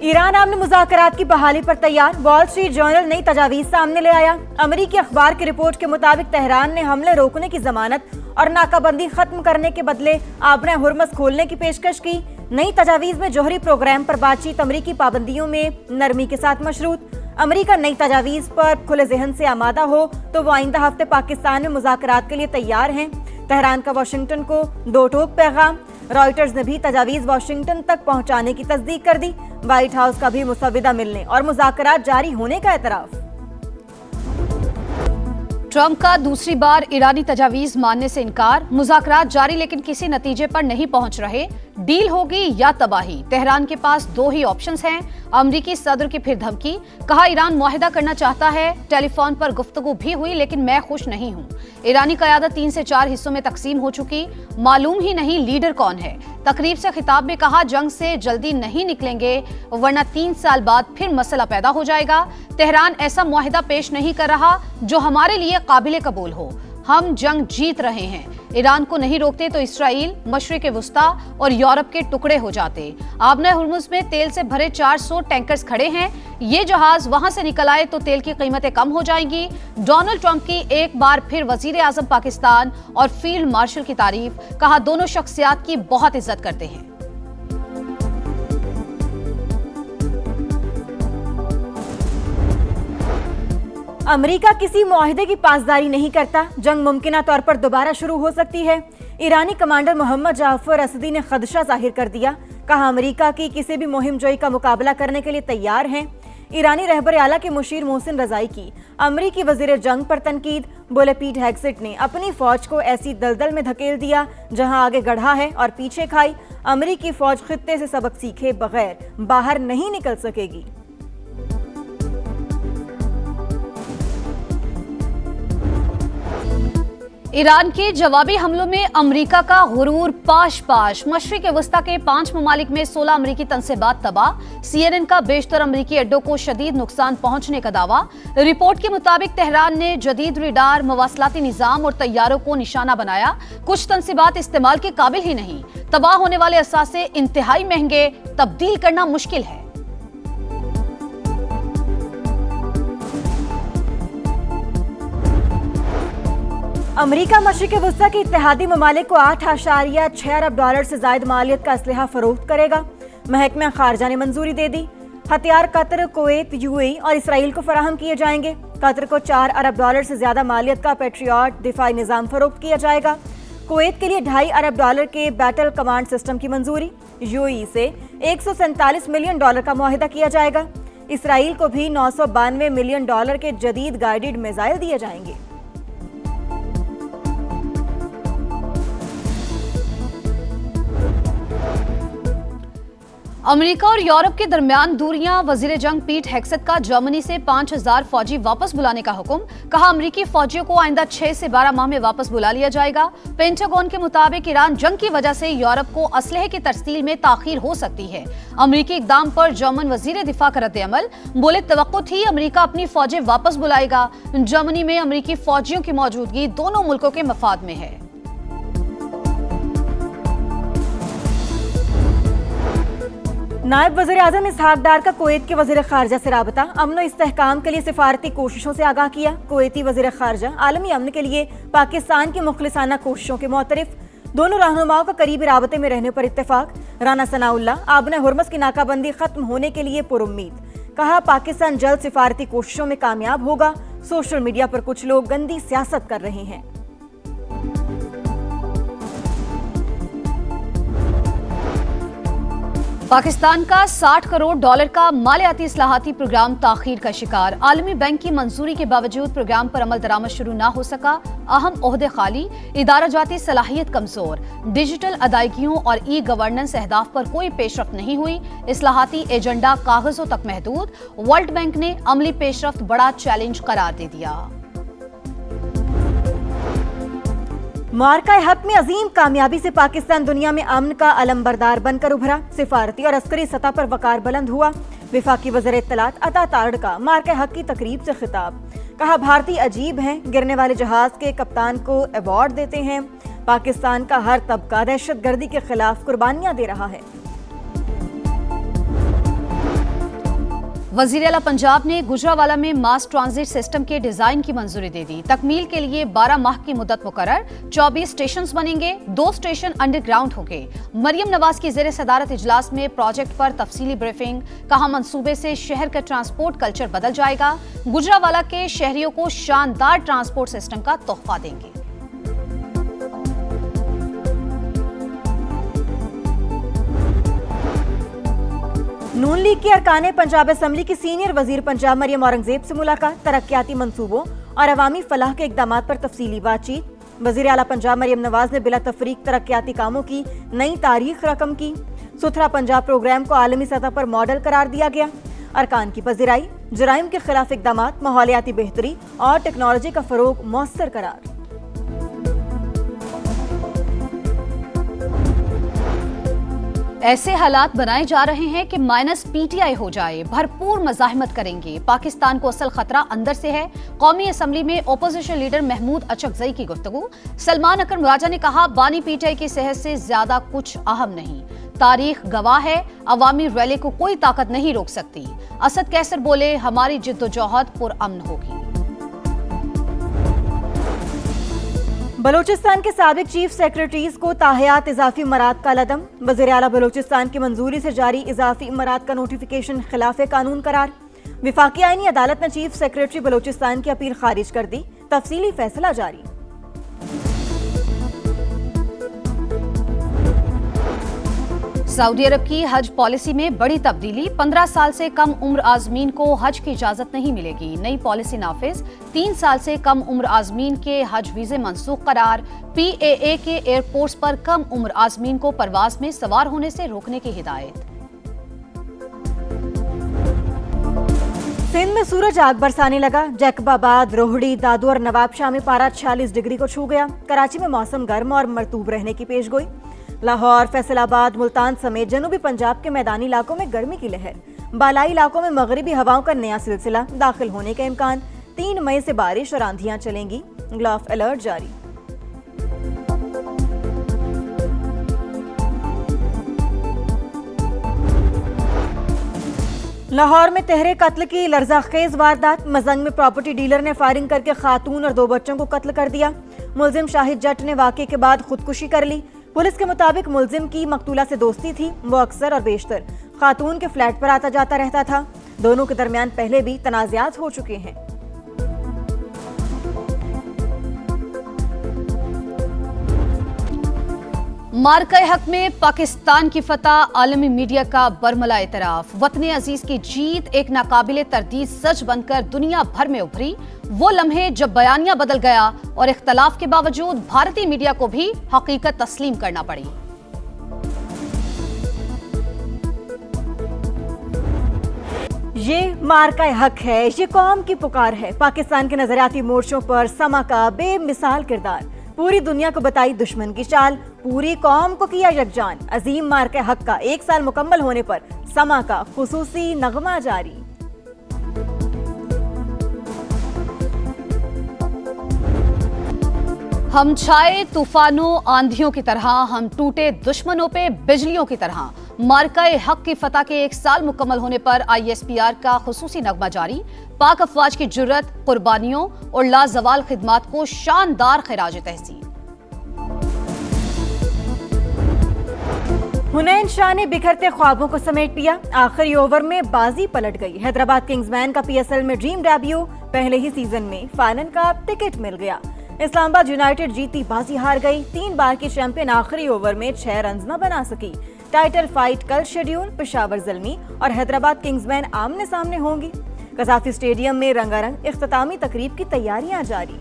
Iran आमने मुज़ाकरात की बहाली पर तैयार। वॉल स्ट्रीट जर्नल नई तजावीज़ सामने ले आया। अमेरिकी अखबार की रिपोर्ट के मुताबिक तेहरान ने हमले रोकने की जमानत और नाकाबंदी खत्म करने के बदले आबने हुर्मस खोलने की पेशकश की। नई तजावीज़ में जोहरी प्रोग्राम पर बातचीत अमेरिकी पाबंदियों में नरमी के साथ मशरूत। अमेरिका नई तजावीज़ पर खुले जहन से आमादा हो तो वो आइंदा हफ्ते पाकिस्तान में मुज़ाकरात के लिए तैयार हैं। तेहरान का वाशिंगटन को दो टोक पैगाम। रॉयटर्स ने भी तजावीज़ वाशिंगटन तक पहुंचाने की तस्दीक कर दी। व्हाइट हाउस का भी मुसव्विदा मिलने और मुज़ाकरात जारी होने का एतराफ़। ट्रंप का दूसरी बार ईरानी तजावीज़ मानने से इनकार। मुज़ाकरात जारी लेकिन किसी नतीजे पर नहीं पहुंच रहे। डील होगी या तबाही, तेहरान के पास दो ही ऑप्शंस हैं। अमरीकी सदर की फिर धमकी, कहा ईरान मुआहिदा करना चाहता है। टेलीफोन पर गुफ्तगू भी हुई लेकिन मैं खुश नहीं हूं। ईरानी क़यादत 3 से 4 हिस्सों में तकसीम हो चुकी, मालूम ही नहीं लीडर कौन है। तकरीब से खिताब में कहा जंग से जल्दी नहीं निकलेंगे वरना 3 साल बाद फिर मसला पैदा हो जाएगा। तेहरान ऐसा मुआहिदा पेश नहीं कर रहा जो हमारे लिए काबिल कबूल हो। हम जंग जीत रहे हैं। ईरान को नहीं रोकते तो इसराइल, मशरिक़ वुस्ता और यूरोप के टुकड़े हो जाते। आबने हुर्मुज़ में तेल से भरे 400 टैंकर्स खड़े हैं। ये जहाज वहां से निकल आए तो तेल की कीमतें कम हो जाएंगी। डोनाल्ड ट्रंप की एक बार फिर वजीर आज़म पाकिस्तान और फील्ड मार्शल की तारीफ, कहा दोनों शख्सियात की बहुत इज्जत करते हैं। अमेरिका किसी मुआहिदे की पासदारी नहीं करता, जंग मुमकिना तौर पर दोबारा शुरू हो सकती है। ईरानी कमांडर मोहम्मद जाफर असदी ने खदशा जाहिर कर दिया। कहा अमेरिका की किसी भी मुहिम जोई का मुकाबला करने के लिए तैयार हैं। ईरानी रहबर आला के मुशीर मोहसिन रजाई की अमेरिकी वजीर जंग पर तनकीद। बोले पीट हेग्सेट ने अपनी फौज को ऐसी दलदल में धकेल दिया जहां आगे गढ़ा है और पीछे खाई। अमेरिकी फौज खित्ते से सबक सीखे बगैर बाहर नहीं निकल सकेगी। ईरान के जवाबी हमलों में अमेरिका का गुरूर पाश पाश। मशरिक़ वस्ता के 5 ममालिक में 16 अमेरिकी तनसेबात तबाह। CNN का बेशतर अमेरिकी अड्डों को शदीद नुकसान पहुंचने का दावा। रिपोर्ट के मुताबिक तेहरान ने जदीद रडार, मवासलाती निजाम और तैयारों को निशाना बनाया। कुछ तनसेबात इस्तेमाल के काबिल ही नहीं। तबाह होने वाले असासे इंतहाई महंगे, तब्दील करना मुश्किल है। अमेरिका मशरिक़ वुस्ता के इत्तेहादी ममालिक को 8.6 अरब डॉलर से जायद मालियत का असलहा फरोख्त करेगा। महकमा खारजा ने मंजूरी दे दी। हथियार कतर, कुवैत, UAE और इसराइल को फराहम किए जाएंगे। कतर को 4 अरब डॉलर से ज्यादा मालियत का पैट्रियट दिफाई निजाम फरोख्त किया जाएगा। कुवैत के लिए 2.5 अरब डॉलर के बैटल कमांड सिस्टम की मंजूरी। UAE से 147 मिलियन डॉलर का मुआहिदा किया जाएगा। इसराइल को भी 992 मिलियन डॉलर के जदीद गाइडेड मिसाइल दिए जाएंगे। अमेरिका और यूरोप के दरमियान दूरियां, वजीर जंग पीट हेग्सेट का जर्मनी से 5000 फौजी वापस बुलाने का हुक्म। कहा अमेरिकी फौजियों को आइंदा 6 से 12 माह में वापस बुला लिया जाएगा। पेंटागन के मुताबिक ईरान जंग की वजह से यूरोप को असलहे की तरसील में ताखीर हो सकती है। अमेरिकी इकदाम पर जर्मन वजीर दिफा का रद्द-ए-अमल। बोले तवक्को थी अमेरिका अपनी फौजें वापस बुलाएगा। जर्मनी में अमेरिकी फौजियों की मौजूदगी दोनों मुल्कों के मफाद में है। नायब वज़ीर आज़म इसहाक डार का कुवैत के वज़ीर ख़ारजा से राबता। अमन इस्तेहकाम के लिए सिफारती कोशिशों से आगाह किया। कुवैती वज़ीर ख़ारजा आलमी अमन के लिए पाकिस्तान की मुखलिसाना कोशिशों के मुतरिफ। दोनों रहनुमाओं का करीबी राबते में रहने पर इत्तेफाक। राना सनाउल्लाह आबने हुर्मस की नाकाबंदी खत्म होने के लिए पुरुम्मीद। कहा पाकिस्तान जल्द सिफारती कोशिशों में कामयाब होगा। सोशल मीडिया पर कुछ लोग गंदी सियासत कर रहे हैं। पाकिस्तान का 60 करोड़ डॉलर का मालियाती इस्लाहाती प्रोग्राम ताखीर का शिकार। आलमी बैंक की मंजूरी के बावजूद प्रोग्राम पर अमल दरामद शुरू न हो सका। अहम ओहदे खाली, इदारा जाती सलाहियत कमजोर, डिजिटल अदायगियों और ई गवर्नेंस अहदाफ पर कोई पेशरफ्त नहीं हुई। इस्लाहाती एजेंडा कागजों तक महदूद। वर्ल्ड बैंक ने अमली पेशरफ्त बड़ा चैलेंज करार दे दिया। मार्का हक में अजीम कामयाबी से पाकिस्तान दुनिया में अमन का अलंबरदार बनकर उभरा। सिफारती और अस्करी सतह पर वकार बुलंद हुआ। विफाकी वज़ीर इत्तलात अता तारड़ का मार्का हक की तकरीब से खिताब। कहा भारतीय अजीब हैं, गिरने वाले जहाज के कप्तान को अवार्ड देते हैं। पाकिस्तान का हर तबका दहशतगर्दी के खिलाफ कुर्बानियां दे रहा है। वजीर आला पंजाब ने गुजरावाला में मास ट्रांजिट सिस्टम के डिजाइन की मंजूरी दे दी। तकमील के लिए 12 माह की मुद्दत मुकर्रर, 24 स्टेशन बनेंगे, 2 स्टेशन अंडरग्राउंड होंगे। मरियम नवाज की जेर सदारत इजलास में प्रोजेक्ट पर तफसीली ब्रीफिंग, कहा मंसूबे से शहर का ट्रांसपोर्ट कल्चर बदल जाएगा। गुजरावाला के शहरियों को शानदार ट्रांसपोर्ट सिस्टम का तोहफा देंगे। नून लीग की अरकाने पंजाब असम्बली की सीनियर वजीर पंजाब मरियम औरंगजेब से मुलाकात, तरक्याती मंसूबों और अवामी फलाह के इकदाम पर तफसीली बातचीत। वजीर आला पंजाब मरियम नवाज ने बिला तफरीक तरक्याती कामों की नई तारीख रकम की। सुथरा पंजाब प्रोग्राम को आलमी सतह पर मॉडल करार दिया गया। अरकान की पजीराई, जराइम के खिलाफ इकदाम, माहौलियाती बेहतरी और टेक्नोलॉजी का फरोग मौसर करार। ऐसे हालात बनाए जा रहे हैं कि माइनस पीटीआई हो जाए। भरपूर मज़ाहमत करेंगे। पाकिस्तान को असल खतरा अंदर से है। कौमी असम्बली में ओपोजिशन लीडर महमूद अचकजई की गुफ्तगू। सलमान अकर मुराजा ने कहा, बानी पीटीआई की सेहत से ज्यादा कुछ अहम नहीं। तारीख गवाह है, अवामी रैली को कोई ताकत नहीं रोक सकती। असद कैसर बोले, हमारी जिद्दोजहद पुरअमन होगी। बलूचिस्तान के साबिक चीफ सेक्रेटरीज को ताहयात इजाफी इमरात का लदम। वज़ीर आला बलूचिस्तान की मंजूरी से जारी इजाफी इमरात का नोटिफिकेशन खिलाफ कानून करार। विफाकी आईनी अदालत ने चीफ सेक्रेटरी बलूचिस्तान की अपील खारिज कर दी। तफसीली फैसला जारी। सऊदी अरब की हज पॉलिसी में बड़ी तब्दीली। 15 साल से कम उम्र आजमीन को हज की इजाजत नहीं मिलेगी। नई पॉलिसी नाफिज। 3 साल से कम उम्र आजमीन के हज वीजे मंसूख करार। PAA के एयरपोर्ट्स पर कम उम्र आजमीन को परवाज में सवार होने से रोकने की हिदायत। सिंध में सूरज आग बरसाने लगा। जैकबाबाद, रोहड़ी, दादू और नवाबशाह में पारा 46 डिग्री को छू गया। कराची में मौसम गर्म और मरतूब रहने की पेशगोई। लाहौर, फैसलाबाद, मुल्तान समेत जनूबी पंजाब के मैदानी इलाकों में गर्मी की लहर। बालाई इलाकों में मगरिबी हवाओं का नया सिलसिला दाखिल होने का इम्कान। 3 मई से बारिश और आंधियां चलेंगी। ग्लाफ अलर्ट जारी। लाहौर में तहरे कत्ल की लर्जाखेज वारदात। मजंग में प्रॉपर्टी डीलर ने फायरिंग करके खातून और 2 बच्चों को कत्ल कर दिया। मुलजिम शाहिद जट ने वाकये के बाद खुदकुशी कर ली। पुलिस के मुताबिक मुलजिम की मकतूला से दोस्ती थी। वो अक्सर और बेशतर खातून के फ्लैट पर आता जाता रहता था। दोनों के दरमियान पहले भी तनाज़ात हो चुके हैं। मार्का हक में पाकिस्तान की फतह, आलमी मीडिया का बरमला इतराफ। वतन अजीज की जीत एक नाकाबिले तरदीद सच बनकर दुनिया भर में उभरी। वो लम्हे जब बयानिया बदल गया और इख्तलाफ के बावजूद भारतीय मीडिया को भी हकीकत तस्लीम करना पड़ी। ये मार्का हक है, ये कौम की पुकार है। पाकिस्तान के नजरियाती मोर्चों पर समा का बेमिसाल किरदार। पूरी दुनिया को बताई दुश्मन की चाल, पूरी कौम को किया यकजान। अजीम मार्का हक का 1 साल मुकम्मल होने पर समा का खुसूसी नगमा जारी। हम छाए तूफानों आंधियों की तरह, हम टूटे दुश्मनों पे बिजलियों की तरह। मार्काए हक की फतह के 1 साल मुकम्मल होने पर ISPR का खुसूसी नगमा जारी। पाक अफवाज की जुर्रत, कुर्बानियों और लाजवाल खिदमात को शानदार खिराज तहसीन। हुनैन शाह ने बिखरते ख्वाबों को समेट लिया। आखिरी ओवर में बाजी पलट गई। हैदराबाद किंग्समैन का PSL में ड्रीम डेब्यू। पहले ही सीजन में फाइनल का टिकट मिल गया। इस्लामाबाद यूनाइटेड जीती बाजी हार गई। 3 बार की चैंपियन आखिरी ओवर में 6 रन न बना सकी। टाइटल फाइट कल शेड्यूल। पेशावर ज़ल्मी और हैदराबाद किंग्समैन आमने सामने होंगी। कज़ाफी स्टेडियम में रंगारंग इख्तितामी तकरीब की तैयारियां जारी।